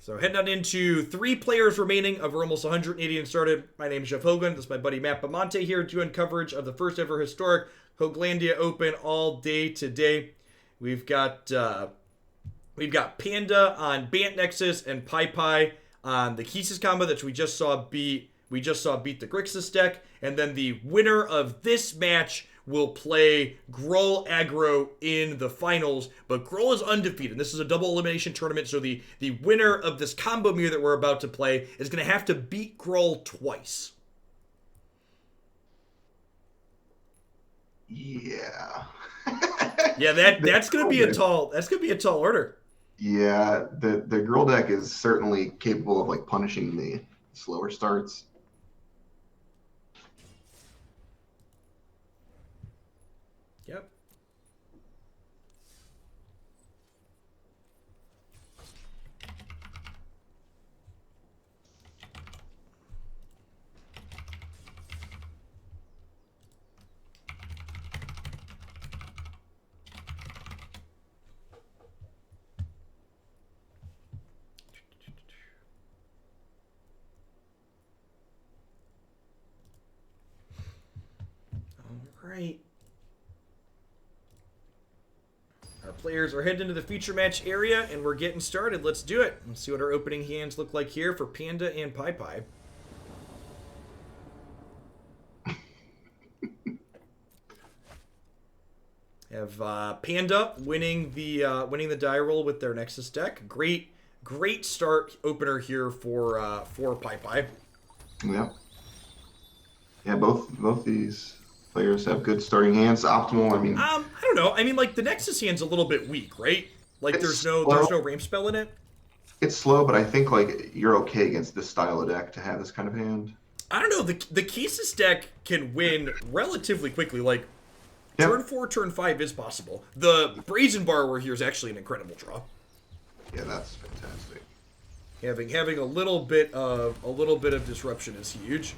So heading on into 3 players remaining of almost 180 and started. My name is Jeff Hogan. This is my buddy Matt Bamonte here doing coverage of the first ever historic Hoaglandia Open all day today. We've got Panda on Bant Nexus and Pi on the Kethis combo that we just saw beat the Grixis deck, and then the winner of this match will play Gruul aggro in the finals, but Gruul is undefeated. This is a double elimination tournament, so the winner of this combo mirror that we're about to play is going to have to beat Gruul twice. Yeah. Yeah, that's going to be a tall order. Yeah, the Gruul deck is certainly capable of like punishing the slower starts. Yep. All right. Our players are heading into the feature match area, and we're getting started. Let's do it. Let's see what our opening hands look like here for Panda and Pi. Have Panda winning the die roll with their Nexus deck. Great start opener here for Pi. Yeah. Yeah, both these players have good starting hands. Optimal, I mean. I don't know. I mean, like the Nexus hand's a little bit weak, right? Like there's no ramp spell in it. It's slow, but I think like you're okay against this style of deck to have this kind of hand. I don't know. The Kethis deck can win relatively quickly. Like turn 4, turn 5 is possible. The Brazen Borrower here is actually an incredible draw. Yeah, that's fantastic. Having a little bit of disruption is huge.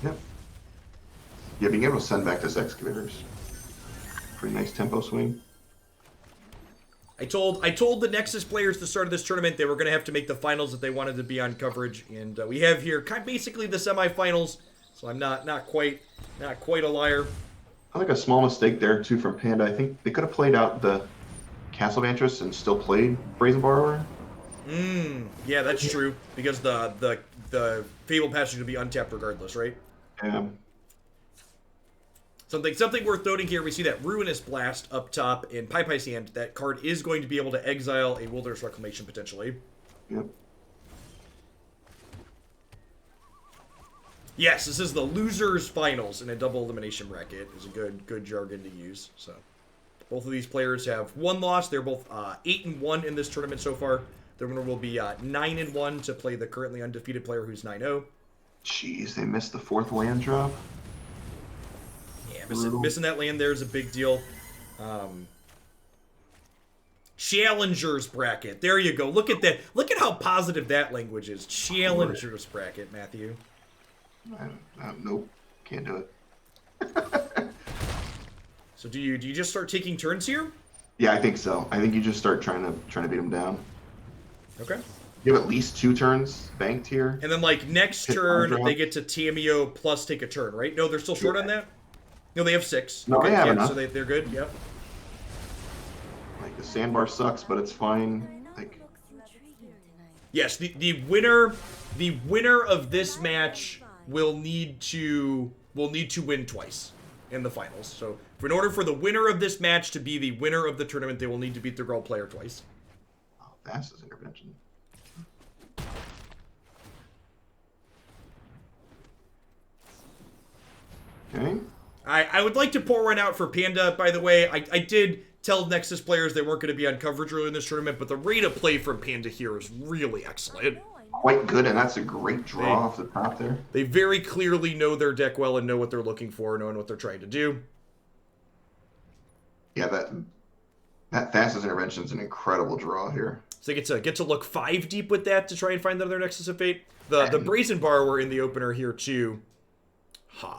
Yep. Yeah, being able to send back this Excavators. Pretty nice tempo swing. I told the Nexus players at the start of this tournament they were going to have to make the finals if they wanted to be on coverage, and we have here basically the semifinals. So I'm not quite a liar. I think a small mistake there too from Panda. I think they could have played out the Castle Vantress and still played Brazen Borrower. Yeah, that's true because the Fabled Passage is going to be untapped regardless, right? Yeah. Something worth noting here, we see that Ruinous Blast up top in Pi's hand. That card is going to be able to exile a Wilderness Reclamation potentially. Yep. Yes, this is the losers finals in a double elimination bracket. Is a good jargon to use. So both of these players have one loss. They're both 8-1 in this tournament so far. The winner will be 9-1 to play the currently undefeated player who's 9-0. Jeez, they missed the 4th land drop. Yeah, missing that land there is a big deal. Challengers bracket. There you go. Look at that. Look at how positive that language is. Challengers bracket, Matthew. Nope, can't do it. So do you just start taking turns here? Yeah, I think so. I think you just start trying to beat them down. Okay. You have at least 2 turns banked here. And then like next turn they get to Tamiyo plus take a turn, right? No, they're still short on that. No, they have 6. No, okay, they have yeah, enough. so they're good. Yep. Like the sandbar sucks, but it's fine. Like. Yes, the winner of this match will need to win twice in the finals. So in order for the winner of this match to be the winner of the tournament, they will need to beat the Gruul player twice. Oh, that's his intervention. Okay. I would like to pour one out for Panda, by the way. I did tell Nexus players they weren't going to be on coverage early in this tournament, but the rate of play from Panda here is really excellent. Quite good, and that's a great draw off the top there. They very clearly know their deck well and know what they're looking for, knowing what they're trying to do. Yeah, that fastest intervention is an incredible draw here. So they get to look 5 deep with that to try and find another Nexus of Fate. The Brazen Borrower in the opener here too.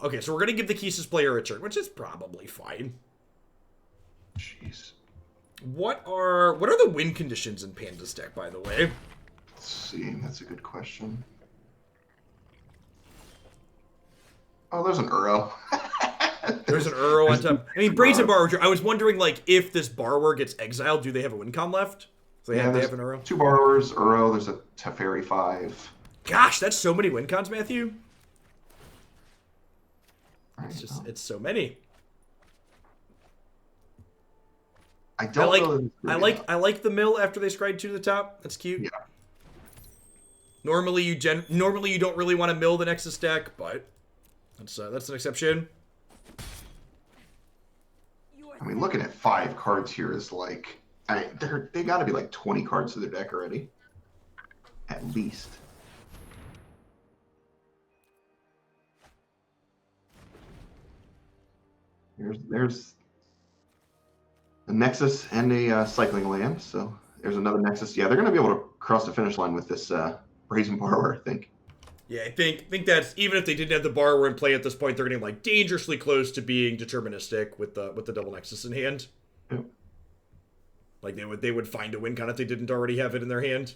Okay, so we're going to give the Kethis player a turn, which is probably fine. Jeez. What are the win conditions in Panda's deck, by the way? Let's see. That's a good question. Oh, there's an Uro. There's an Uro on top. I mean, Brazen Borrower. I was wondering, like, if this borrower gets exiled, do they have a win con left? So they have an Uro. 2 borrowers, Uro. There's a Teferi 5. Gosh, that's so many win cons, Matthew. It's so many. I like the mill after they scryed 2 to the top. That's cute. Yeah. Normally you don't really want to mill the Nexus deck, but that's an exception. I mean, looking at 5 cards here is like, they got to be like 20 cards to their deck already, at least. There's a Nexus and a cycling land, so there's another Nexus. Yeah, they're going to be able to cross the finish line with this Brazen Borrower, I think. Yeah, I think that's, even if they didn't have the borrower in play at this point, they're getting like dangerously close to being deterministic with the double Nexus in hand. Yep. Like they would find a win con if they didn't already have it in their hand.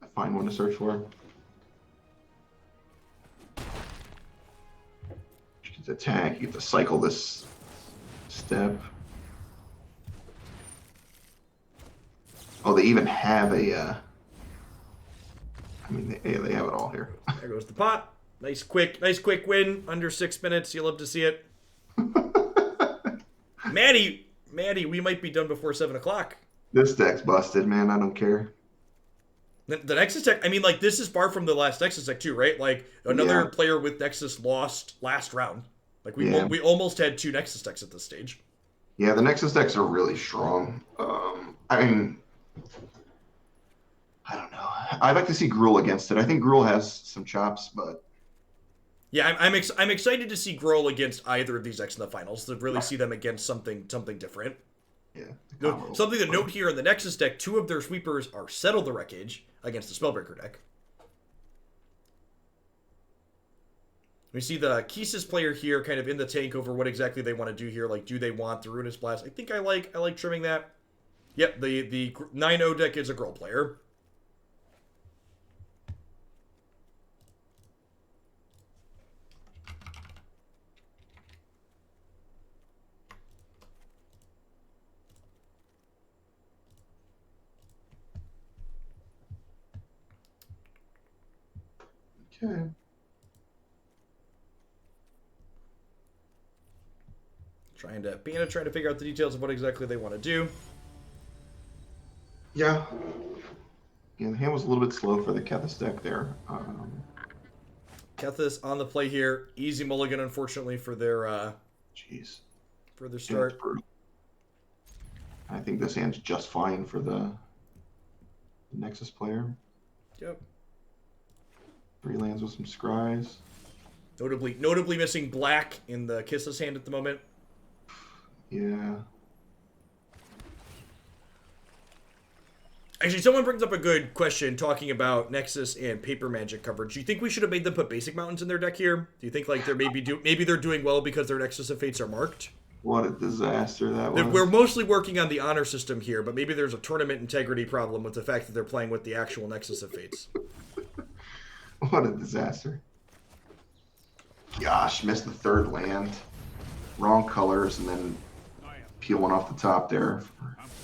A fine one to search for. You get to attack, you get to cycle this step. Oh, they even have a, I mean, they have it all here. There goes the pot. Nice quick win. Under 6 minutes. You love to see it. Maddie, we might be done before 7 o'clock. This deck's busted, man. I don't care. The Nexus deck, I mean, like, this is far from the last Nexus deck, too, right? Like, another player with Nexus lost last round. Like, we almost had 2 Nexus decks at this stage. Yeah, the Nexus decks are really strong. I mean, I don't know. I'd like to see Gruul against it. I think Gruul has some chops, but... Yeah, I'm excited to see Gruul against either of these decks in the finals, to really see them against something different. Yeah. Something to note here in the Nexus deck, 2 of their sweepers are Settle the Wreckage against the Spellbreaker deck. We see the Kethis player here kind of in the tank over what exactly they want to do here. Like, do they want the Ruinous Blast? I think I like trimming that. Yep, the 9-0 deck is a Gruul player. Okay. Trying to figure out the details of what exactly they want to do. Yeah. Yeah, the hand was a little bit slow for the Kethis deck there. Kethis on the play here. Easy mulligan, unfortunately, for their for their start. I think this hand's just fine for the Nexus player. Yep. 3 lands with some scries. Notably missing black in the Kethis hand at the moment. Yeah. Actually, someone brings up a good question talking about Nexus and paper magic coverage. Do you think we should have made them put basic mountains in their deck here? Do you think like they're maybe they're doing well because their Nexus of Fates are marked? What a disaster that was. We're mostly working on the honor system here, but maybe there's a tournament integrity problem with the fact that they're playing with the actual Nexus of Fates. What a disaster. Gosh, missed the 3rd land. Wrong colors, and then peel one off the top there.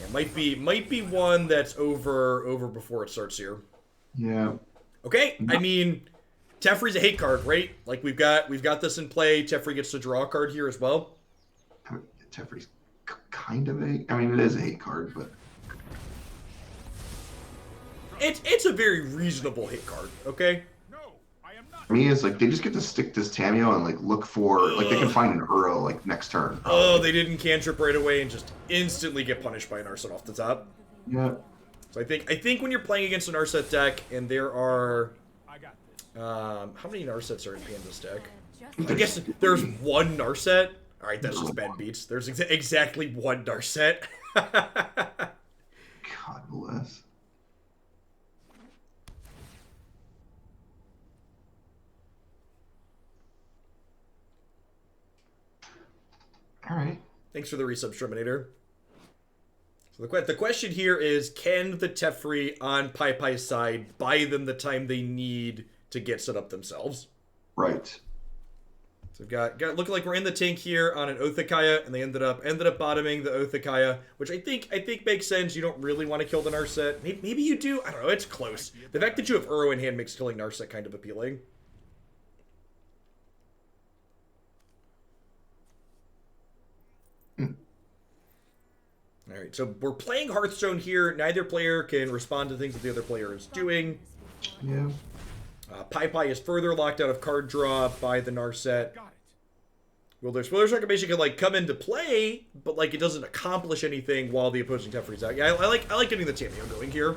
It might be one that's over before it starts here. Yeah. Okay, I mean, Teferi's a hate card, right? Like we've got this in play. Teferi gets to draw a card here as well. I mean, Teferi's kind of a... I mean, it is a hate card, but... It's a very reasonable hit card, okay? For me, it's like they just get to stick this Tamiyo and like look for like they can find an Uro like next turn. Oh, they didn't cantrip right away and just instantly get punished by an Narset off the top. Yeah. So I think when you're playing against an Narset deck and there are how many Narsets are in Panda's deck? I guess there's 1 Narset. All right, that's just bad beats. There's exactly 1 Narset. God bless. All right. Thanks for the resub, Terminator. So the question here is, can the Teferi on PyPy's side buy them the time they need to get set up themselves? Right. So we've got looking like we're in the tank here on an Othakaya, and they ended up bottoming the Othakaya, which I think makes sense. You don't really want to kill the Narset. Maybe you do. I don't know. It's close. The fact that you have Uro in hand makes killing Narset kind of appealing. All right, so we're playing Hearthstone here. Neither player can respond to things that the other player is doing. Yeah. PyPy is further locked out of card draw by the Narset. Wielder's Reclamation can like come into play, but like it doesn't accomplish anything while the opposing Teferi's out. Yeah, I like getting the Tamiyo going here.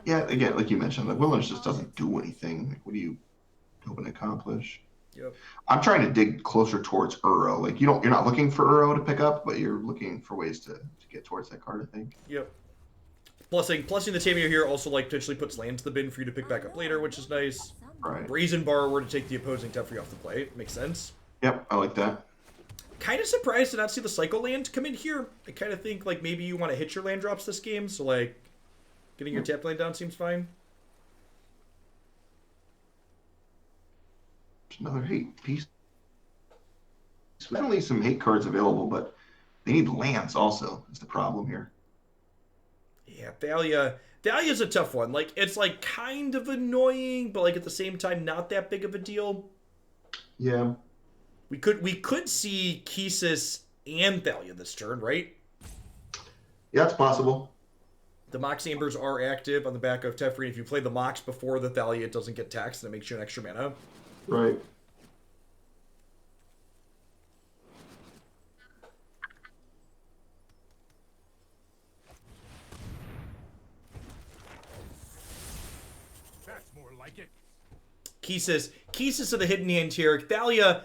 Yeah, again, like you mentioned, like Wielder's just doesn't do anything. Like, what do you hoping to accomplish? Yep. I'm trying to dig closer towards Uro. Like you're not looking for Uro to pick up, but you're looking for ways to get towards that card, I think. Yep. Plussing the Tamiyo here also like potentially puts land to the bin for you to pick back up later, which is nice. Right. Brazen Borrower to take the opposing Teferi off the plate. Makes sense. Yep, I like that. Kind of surprised to not see the Cycle land come in here. I kind of think like maybe you want to hit your land drops this game, so like getting your tap land down seems fine. Another hate piece. So definitely some hate cards available, but they need lands also is the problem here. Yeah, Thalia's a tough one. Like it's like kind of annoying, but like at the same time not that big of a deal. Yeah. We could see Kethis and Thalia this turn, right? Yeah, it's possible. The Mox Ambers are active on the back of Teferi. If you play the Mox before the Thalia, it doesn't get taxed, and it makes you an extra mana. Right. That's more like it. Kethis of the hidden hand here. Thalia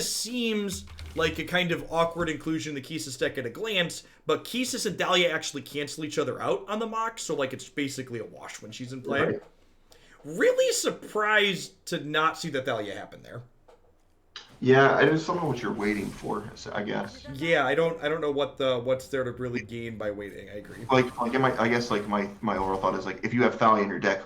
seems like a kind of awkward inclusion in the Kethis deck at a glance, but Kethis and Thalia actually cancel each other out on the Mox, so like it's basically a wash when she's in play. Right. Really surprised to not see the Thalia happen there. Yeah, I just don't know what you're waiting for, I guess. Yeah, I don't know what's there to really gain by waiting. I agree. I guess my overall thought is like if you have Thalia in your deck,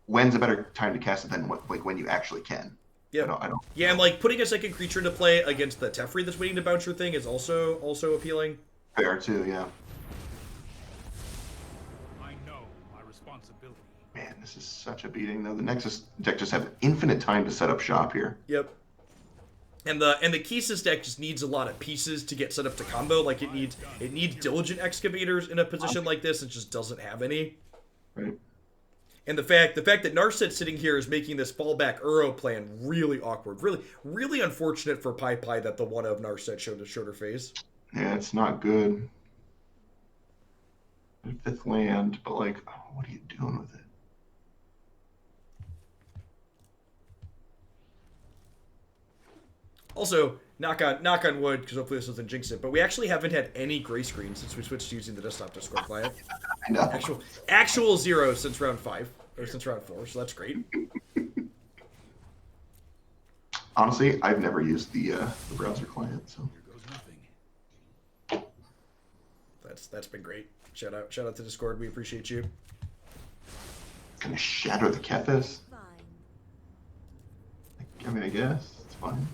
when's a better time to cast it than when you actually can? Yeah. I don't. Yeah, and like putting a second creature into play against the Teferi that's waiting to bounce your thing is also appealing. Fair too, yeah. I know my responsibility. Man, this is such a beating though. The Nexus deck just have infinite time to set up shop here. Yep. And the Kethis deck just needs a lot of pieces to get set up to combo. Like it needs Diligent Excavators in a position like this. It just doesn't have any. Right. And the fact that Narset sitting here is making this fallback Uro plan really awkward. Really unfortunate for PyPy that the one of Narset showed her face. Yeah, it's not good. Fifth land, but like, what are you doing with it? Also, knock on wood, because hopefully this doesn't jinx it, but we actually haven't had any gray screen since we switched to using the desktop Discord client. I know. Actual 0 since round 5, or since round 4, so that's great. Honestly, I've never used the browser client, so. Here goes nothing. That's been great. Shout out to Discord, we appreciate you. Gonna shatter the Kethis. I mean, I guess it's fine.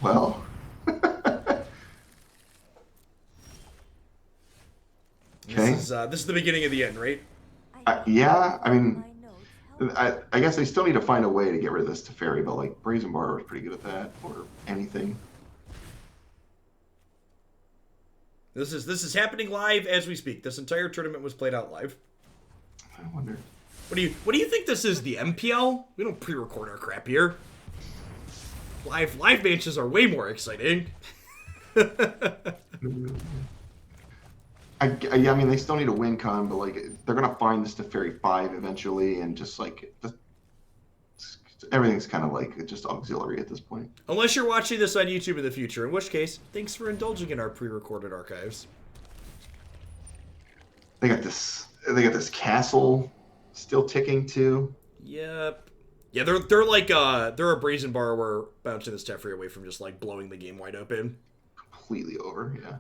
Well. Okay. This is the beginning of the end, right? Yeah, I mean, I guess they still need to find a way to get rid of this Teferi, but like Brazen Bar was pretty good at that, or anything. This is happening live as we speak. This entire tournament was played out live. I wonder. What do you think this is? The MPL? We don't pre-record our crap here. Live matches are way more exciting. I mean, they still need a win con, but like they're gonna find this Teferi 5 eventually, and just like everything's kind of like just auxiliary at this point. Unless you're watching this on YouTube in the future, in which case, thanks for indulging in our pre-recorded archives. They got this castle still ticking too. Yep. Yeah, they're like they're a brazen borrower bouncing this Teferi away from just like blowing the game wide open. Completely over, yeah.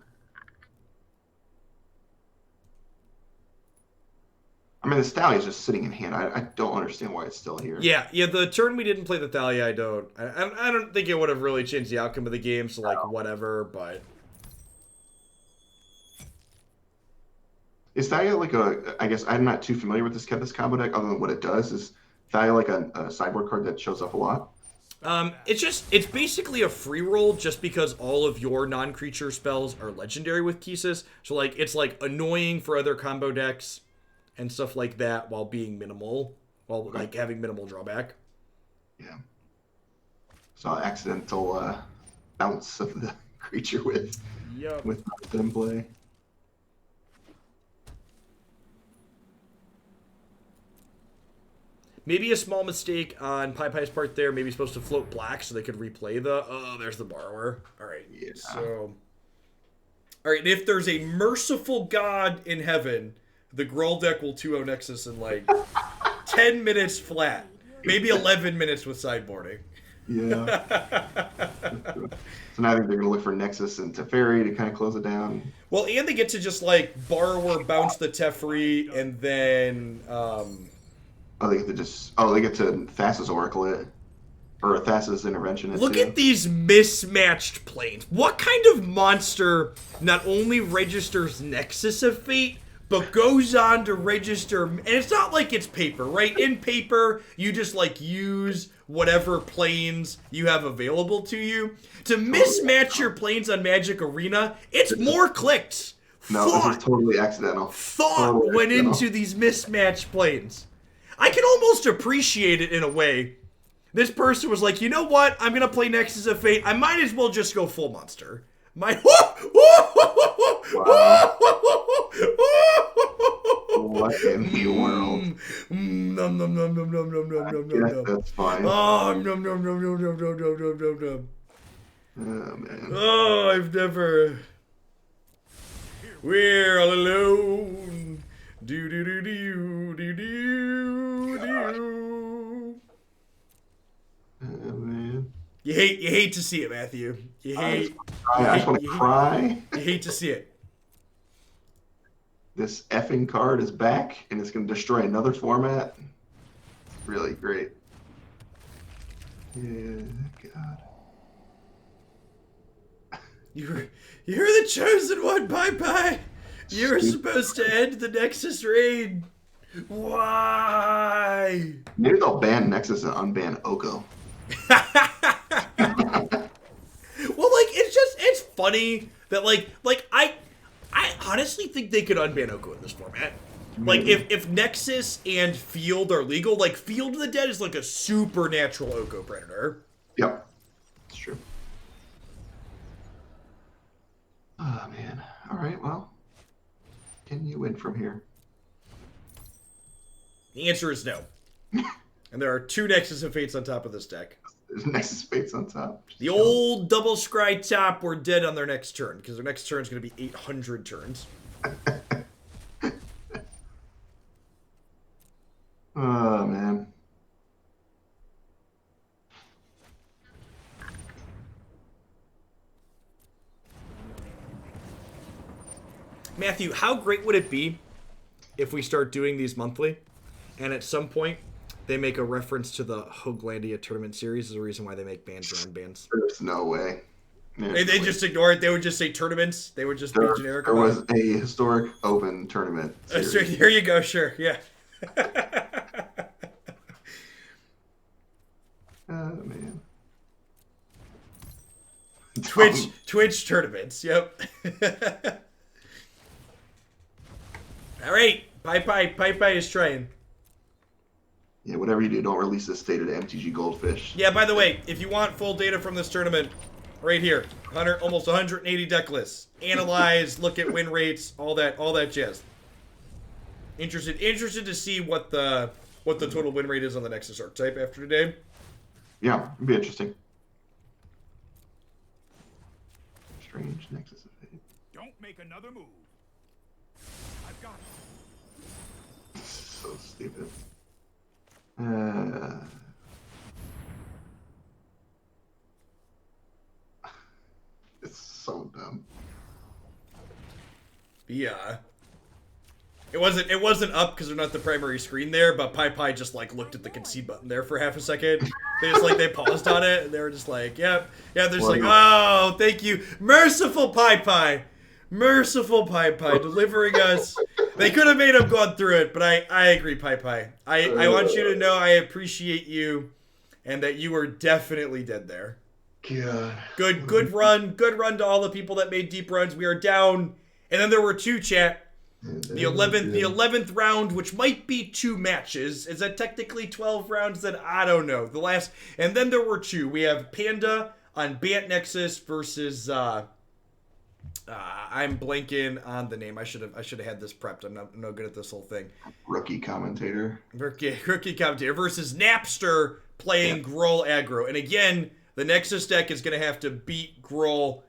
I mean, this Thalia is just sitting in hand. I don't understand why it's still here. Yeah, the turn we didn't play the Thalia, I don't think it would have really changed the outcome of the game, so like whatever, but Is Thalia like I guess I'm not too familiar with this Kethis combo deck other than what it does. Is Thalia like a sideboard card that shows up a lot? it's basically a free roll just because all of your non-creature spells are legendary with Kethis, so like it's like annoying for other combo decks and stuff like that while being minimal, while like having minimal drawback. Yeah. So accidental bounce of the creature with them play. Maybe a small mistake on PyPy's part there. Maybe he's supposed to float black so they could replay the... Oh, there's the borrower. All right. Yeah. So... All right, and if there's a merciful god in heaven, the Gruul deck will 2-0 Nexus in like 10 minutes flat. Maybe 11 minutes with sideboarding. Yeah. So now I think they're going to look for Nexus and Teferi to kind of close it down. Well, and they get to just like borrower bounce the Teferi and then... they get to Thassa's Oracle it. Or Thassa's Intervention it. Look at these mismatched planes. What kind of monster not only registers Nexus of Fate, but goes on to register... And it's not like it's paper, right? In paper, you just like use whatever planes you have available to you. To mismatch your planes on Magic Arena, it's more clicks. No, this is totally accidental. Thought went into these mismatched planes. I can almost appreciate it in a way. This person was like, you know what? I'm going to play Nexus of Fate. I might as well just go full monster. What in the world? Nom nom nom nom nom nom nom nom nom. That's fine. Oh, nom nom nom nom nom nom nom nom nom nom. Oh, man. Oh, I've never... We're all alone. Do do do do do do do. Oh, man. You hate to see it, Matthew. I just want to cry. You hate to see it. This effing card is back, and it's going to destroy another format. Really great. Yeah, God. You're the chosen one, Bye. You're supposed to end the Nexus reign. Why? Maybe they'll ban Nexus and unban Oko. Well, like it's funny that like I honestly think they could unban Oko in this format. Like if Nexus and Field are legal, like Field of the Dead is like a supernatural Oko predator. Yep, it's true. Oh man. All right. Well, can you win from here? The answer is no. And there are 2 Nexus of Fates on top of this deck. There's Nexus Fates on top. The old double scry top were dead on their next turn, because their next turn is going to be 800 turns. Oh, man. Matthew, how great would it be if we start doing these monthly, and at some point they make a reference to the Hoaglandia tournament series as a reason why they make bans around bans? There's no way. They just ignore it. They would just say tournaments. They would just be generic. There was a historic open tournament series. So here you go. Sure. Yeah. Oh, man. Twitch tournaments. Yep. All right. Pie is trying. Yeah, whatever you do, don't release this data to MTG Goldfish. Yeah, by the way, if you want full data from this tournament, right here, almost 180 deck lists. Analyze, look at win rates, all that jazz. Interested to see what the total win rate is on the Nexus archetype after today. Yeah, it'd be interesting. Strange Nexus of Fate. Don't make another move. I've got it. So stupid. Yeah. It wasn't up because they're not the primary screen there, but Pi just like looked at the concede button there for half a second. They paused on it and they were just like, yep. Yeah, they're just like, oh, thank you. Merciful Pi. Merciful Pi delivering us. They could have made him gone through it, but I agree, Pi. I want you to know I appreciate you and that you were definitely dead there. God. Good run to all the people that made deep runs. We are down, and then there were 2, chat. The 11th round, which might be 2 matches. Is that technically 12 rounds? Then I don't know. And then there were 2. We have Panda on Bant Nexus versus I'm blanking on the name. I should have had this prepped. I'm no good at this whole thing. Rookie commentator versus Napster playing Gruul aggro. And again, the Nexus deck is going to have to beat Gruul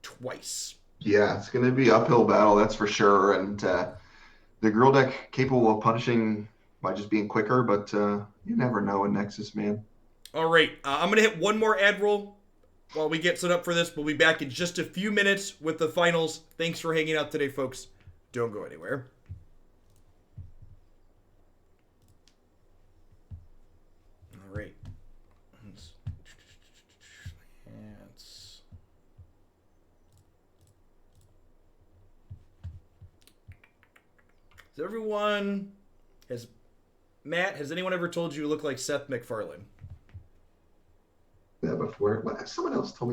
twice. Yeah, it's going to be uphill battle, that's for sure. And the Gruul deck capable of punishing by just being quicker, but you never know in Nexus, man. All right, I'm going to hit one more ad roll while we get set up for this. We'll be back in just a few minutes with the finals. Thanks for hanging out today, folks. Don't go anywhere. All right. Has anyone ever told you look like Seth MacFarlane? Yeah, before someone else told me